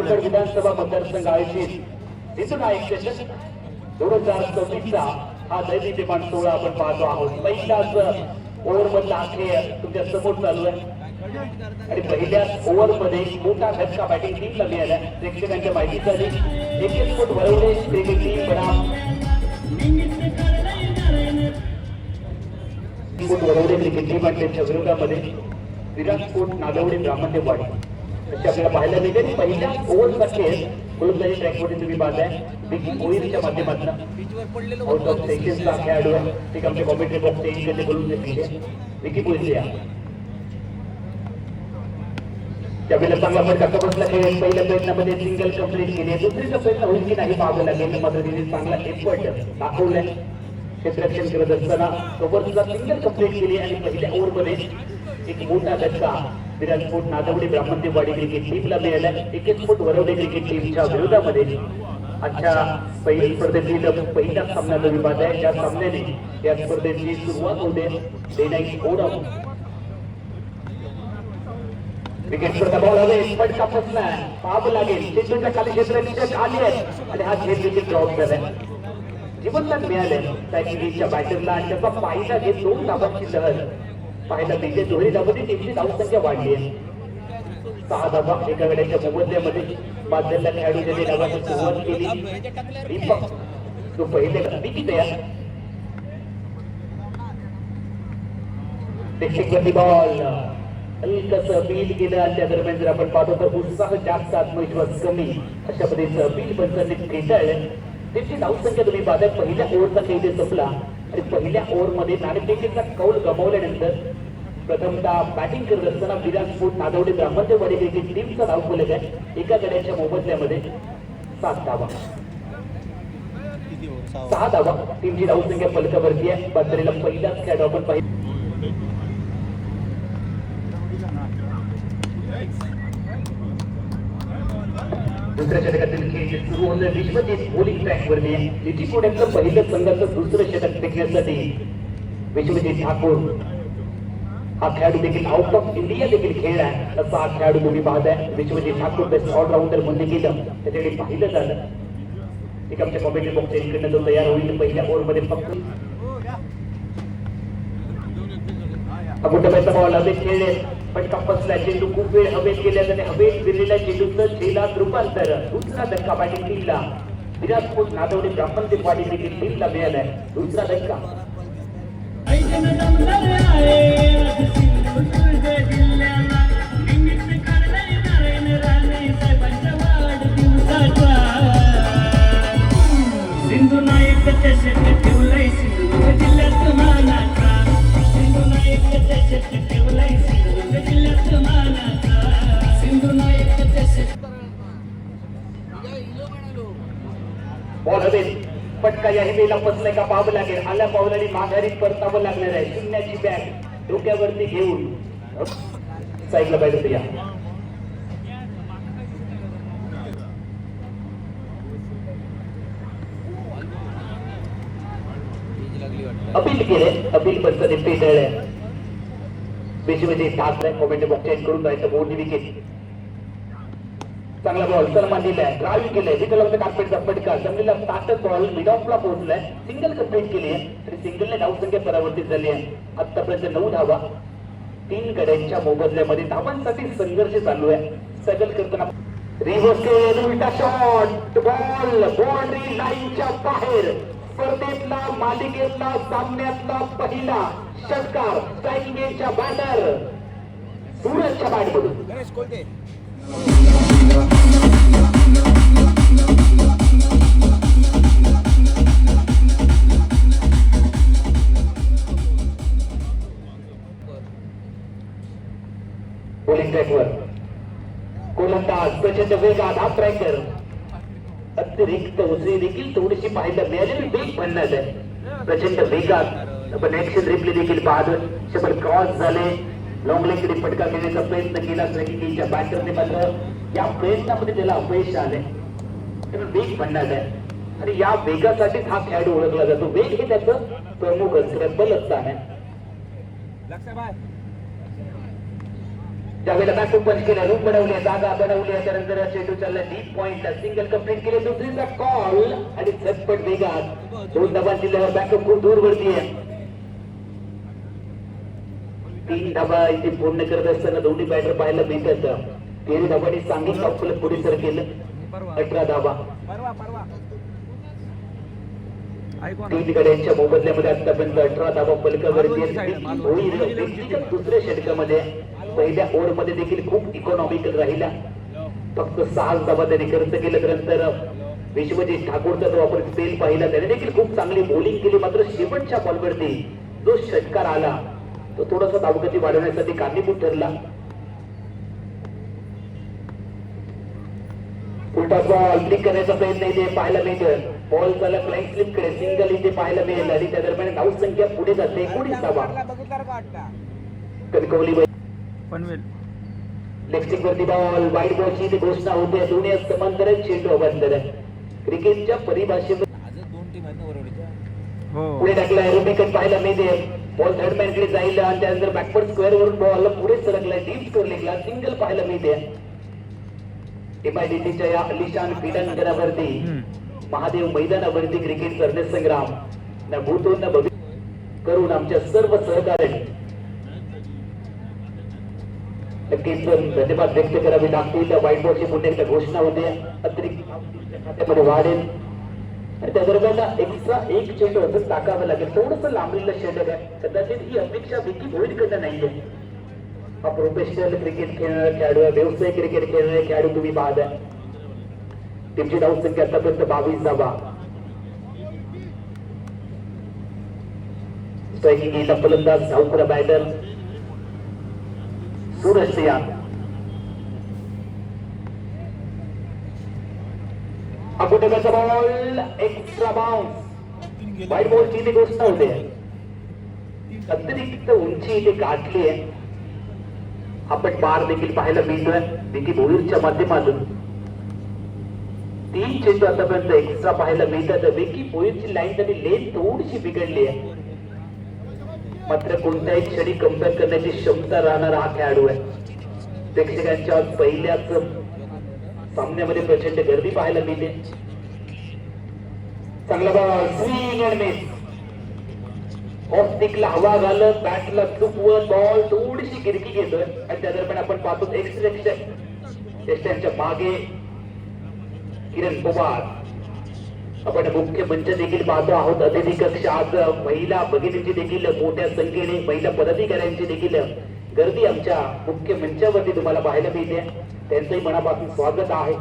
रामगड विधानसभा मतदारसंघ आयोजित विश्वनायक सेशन 2024चा हा दैनिकमान सोहळा आपण पाहतो आहोत. पहिलाच ओव्हर मधला खेळ तुमच्या समोर चालू आहे आणि पहिल्याच ओव्हर मध्ये मोठा धक्का बॅटिंग टीमला मिळाला. प्रेक्षकांच्या माहितीसाठी 1 फूट वरवडे क्रिकेट टीम बनाम वरवडे क्रिकेट टीम आणि त्यांच्या विरोधामध्ये विराजकोट नागवडे ब्राह्मणदेववाडी असे आपल्याला पाहायला मिळते. पहिल्या ओव्हरचा खेळ गोलंदाजी ट्रॅकवरती तुम्ही पाहताय. विकी कोहलीच्या माध्यमातून आउट ऑफ सेशनचा खेळाडू आहे. ते आमच्या कॉमेंट्री बॉक्स इकडे बोलून घेतले विकी कोहली या त्यावेळेला चांगला फटका बसला खेळ. पहिल्या प्रयत्नामध्ये सिंगल कंप्लीट केली. दुसरीचा प्रयत्न होईल की नाही पाहावं लागेल. मात्र तिने चांगला एफर्ट दाखवलाय. क्षेत्ररक्षण करत असताना ओव्हरचा सिंगल कंप्लीट केली आणि पहिल्या ओव्हरमध्ये एक मोठा धक्का विराजकोट नागवडे ब्राह्मणदेववाडी क्रिकेट टीमला मिळाला. 1 फूट वरवडे क्रिकेट टीमच्या विरोधामध्ये आजच्या पहिल्या स्पर्धेतील पहिला सामना जो विभाग आहे त्या सामन्याने या स्पर्धेची सुरुवात होते. डेनाईट ओढम विकेट स्पर्धा बॉल हवे फटका फसला पाहावं लागेल. चेंडूच्या खाली क्षेत्र खाली आहे आणि हा झेल देखील ड्रॉप झालाय. जीवनदान मिळालं पॅकेजच्या बॅटरला आणि त्याचा फायदा घेत 2 धावांची लहर पाहायला मिळते. दोन्ही धावांची टीमची धावसंख्या वाढली आहे. 6 धावा एका गड्याच्या मोबदल्यामध्ये बादलला खेळाडू ज्याने धावांची सुरुवात केली. दीपक तो पहिले विकेट आहे. प्रेक्षक बॉल हलकस अपील केलं आणि त्या दरम्यान जर आपण पाहतो तर उत्साह जास्त आत्मविश्वास कमी अशा पद्धतीचं अपील पंचांनी फेटाळलं. त्याची धावसंख्या तुम्ही पाहताय. पहिल्या ओव्हरचा खेळ संपला आणि पहिल्या ओव्हरमध्ये नाणेफेकीचा कौल गमावल्यानंतर प्रथमतः बॅटिंग करत असताना विराजकोट नागवडे ब्राह्मणदेववाडी क्रिकेट टीमचा धावफलक आहे. एका गड्याच्या मोबदल्यामध्ये 7 धावा 6 धावा टीमची धावसंख्या फलकावरती आहे. बादरीला पहिलाच खेळाडू आपण पाहिजे. दुसऱ्या षटकातील खेळ सुरू होणं विश्वजित बॉलिंग ट्रॅकवरती नितीकोड यांचं पहिलं संघाचं दुसरं षटक टिकण्यासाठी विश्वजित ठाकूर हा खेळाडू देखील आउट ऑफ इंडिया देखील खेळ आहे. असा हा खेळाडू तुम्ही पाहताय. विश्वजित ठाकूर बेस्ट ऑलराऊंडर म्हणले गेलं त्याच्याकडे पाहिलं झालं. एक आमच्या कॉमेंट्री बॉक्स इकडनं जो तयार होईल पहिल्या ओव्हरमध्ये फक्त मोठ्या बॉल हवेत खेळले. फटका फसला. चेंडू खूप वेळ हवेत गेल्या आणि हवेत फिरलेल्या चेंडूचं झेलात रूपांतर. दुसरा धक्का बॅटिंग टीमला विराजकोट नागवडे ब्राह्मणदेववाडी क्रिकेट टीमला मिळालाय. दुसरा धक्का सिंधू नायक ठेवलंय सिंधुदुर्ग जिल्ह्यात मानाचा. सिंधू नायक ठेवलंय सिंधुदुर्ग जिल्ह्यात मानाचा. सिंधू नायक बॉल हवेत फटका या वेळेला फसलाय का पाहावं लागेल. आल्या पावलाने माघारी परतावं लागणार आहे. शून्याची बॅट डोक्यावरती घेऊन साईडला पाहिजे या अपील केले. अपील पंचाने पेटळले. पेशीमध्ये ठाकरे कॉमेंट बॉक्स चेंज करून जायचं. मोठी विकेट चांगला बॉल सलमान दिलाय. ड्राईव्ह केलंय. विकलांचा कार्पेटचा फटका जमिनीला 60 बॉल मिड ऑफला पोहोचलाय. सिंगल कंप्लीट केली आहे आणि सिंगलने धावसंख्या परावर्तित झाली आहे. आतापर्यंत 9 धावा 3 गड्यांच्या मोबदल्यामध्ये धावांसाठी संघर्ष चालू आहे. स्ट्रगल करताना रिव्हर्स केले. उलटा शॉट बॉल बाउंड्री लाईनच्या बाहेर. स्पर्धेतला मालिकेतला सामन्यातला पहिला षटकार स्ट्रायकिंगच्या बॅटर सूरजच्या बॅटमधून बॉलिंग ट्रॅकवर गोलंदाज प्रचंड वेगात हा ट्रॅकर अतिरिक्त उजवी देखील थोडीशी पाहायला मिळालेली वेग म्हणण्यात आहे. प्रचंड वेगात आपण ऍक्शन रिप्ले देखील पाहतो. 100 क्रॉस झाले. लॉंग लेगकडे फटका घेण्याचा प्रयत्न केला ट्रॅकिंगच्या बॅटरने मात्र या प्रयत्नामध्ये त्याला अपयश आले. वेग म्हणण्यात आहे आणि या वेगासाठी हा खेळाडू ओळखला जातो. वेग हे त्याचं प्रमुख बलस्थान आहे. ज्यावेळेला बॅकअप पंच केलं, रूम बनवली, जागा बनवली, त्यानंतर चेंडू चालला डीप पॉइंटला, सिंगल कंप्लीट केले, दुसरीचा कॉल आणि झटपट वेगात 2 धावा दिल्यावर बॅकअप खूप दूर वरती आहे. 3 धावा इथे पूर्ण करत असताना दोन्ही बॅटर पाहायला मिळतात. 13 धावांनी सांगितलं आपलं पुढे सर केलं. 18 धावा 3 गड्यांच्या मोबदल्यामध्ये आतापर्यंत 18 धावा फलकावरती आहेत. दुसऱ्या षटकामध्ये पहिल्या ओव्हर मध्ये देखील खूप इकॉनॉमिकल राहिला. फक्त 6 धावा त्यांनी खर्च केलं. त्यानंतर विश्वजित ठाकूरचा जो आपण स्पेल पाहिला त्याने देखील खूप चांगली बॉलिंग केली. मात्र शेवटच्या बॉलवरती जो षटकार आला तो थोडासा धावगती वाढवण्यासाठी कारणीभूत ठरला. उलटा बॉल क्लिक करण्याचा प्रयत्न इथे पाहायला मिळेल. बॉल झाला फ्लाइंग स्लिप कडे, सिंगल इथे पाहायला मिळेल आणि त्या दरम्यान धाव संख्या पुढे जाते. 19 धावा कणकवली लेफ्टिंग वरती बॉल वाईट बॉलची इथे घोषणा होते. दोन्ही समांतर चेंडू अवांतर. क्रिकेटच्या परिभाषेमध्ये पुढे टाकला एरोबिकन पाहायला मिळते. बॉल थर्ड मॅन कडे जाईल आणि त्यानंतर बॅकवर्ड स्क्वेअर वरून बॉल पुढे सरकलाय. डीप स्कोर लेखला, सिंगल पाहायला मिळते. एमआयडीसीच्या या अलिशान क्रीडांगणावरती महादेव मैदानावरती क्रिकेट करणे संग्राम न भूतो न भविष्य करून आमच्या सर्व सहकार्यांनी नक्कीच धन्यवाद व्यक्त करावे लागतील. व्हाईट बॉलची पुन्हा एकदा घोषणा होते. अतिरिक्त वाढेल आणि त्या दरम्यान एक्स्ट्रा एक चेंडू असं टाकावं लागेल. थोडंसं लांबलेलं षटक आहे. कदाचित ही अपेक्षा विकी भोईरकडनं नाहीये. हा प्रोफेशनल क्रिकेट खेळणारा खेळाडू आहे, व्यावसायिक क्रिकेट खेळणारे खेळाडू तुम्ही पाहत आहे. टीमची धाव संख्या आतापर्यंत 22 धावा. स्ट्रायकिंग फलंदाज धावखोरा बॅटर सूरज सिया. अगोदरचा बॉल एक्स्ट्रा बाउन्स. वाईट बॉलची इथे घोषणा होते. अतिरिक्त उंची इथे गाठली आहे. आपण बार देखील पाहायला मिळतोय विकी भोईरच्या माध्यमातून. 3 चेंडू आतापर्यंत एक्स्ट्रा पाहायला मिळतात. विकी भोईरची लाईन त्यांनी लेन थोडीशी बिघडली आहे. मात्र कोणत्याही क्षणी कमबॅक करण्याची क्षमता राहणारा हा खेळाडू आहे. प्रेक्षकांच्या पहिल्याच सामन्यामध्ये प्रचंड गर्दी पाहायला मिळते. चांगला ball swing and miss. Of हवा घालत बॅटला चुकवत बॉल थोडीशी गिरकी घेतोय आणि त्या दरम्यान आपण पाहतो एक्स्ट्राच्या मागे किरण पवार. आपण मुख्य मंच देखील पाहतो आहोत. अतिथी कक्ष आज महिला भगिनींची देखील मोठ्या संख्येने महिला पदाधिकाऱ्यांची देखील गर्दी आमच्या मुख्य मंचावरती तुम्हाला पाहायला मिळते. त्यांचंही मनापासून स्वागत आहे.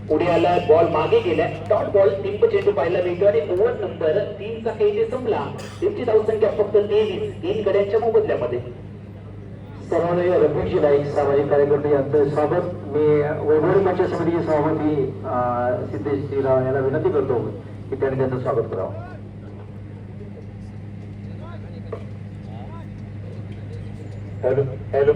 पुढे आला बॉल मागे गेला. डॉट बॉल टिंप चेंडू पाहायला मिळतो आणि ओव्हर नंबर 3 चा खेळ संपला. टीमची धावसंख्या फक्त 23. 3 गड्यांच्या मोबदल्यामध्ये. सर्वांना रफीकची नाईक सामाजिक कार्यकर्ते यांचं स्वागत. मी वैभव मंच समितीचे सभापती सिद्धेश श्रीराव यांना विनंती करतो की त्यांनी त्यांचं स्वागत करावं. हॅलो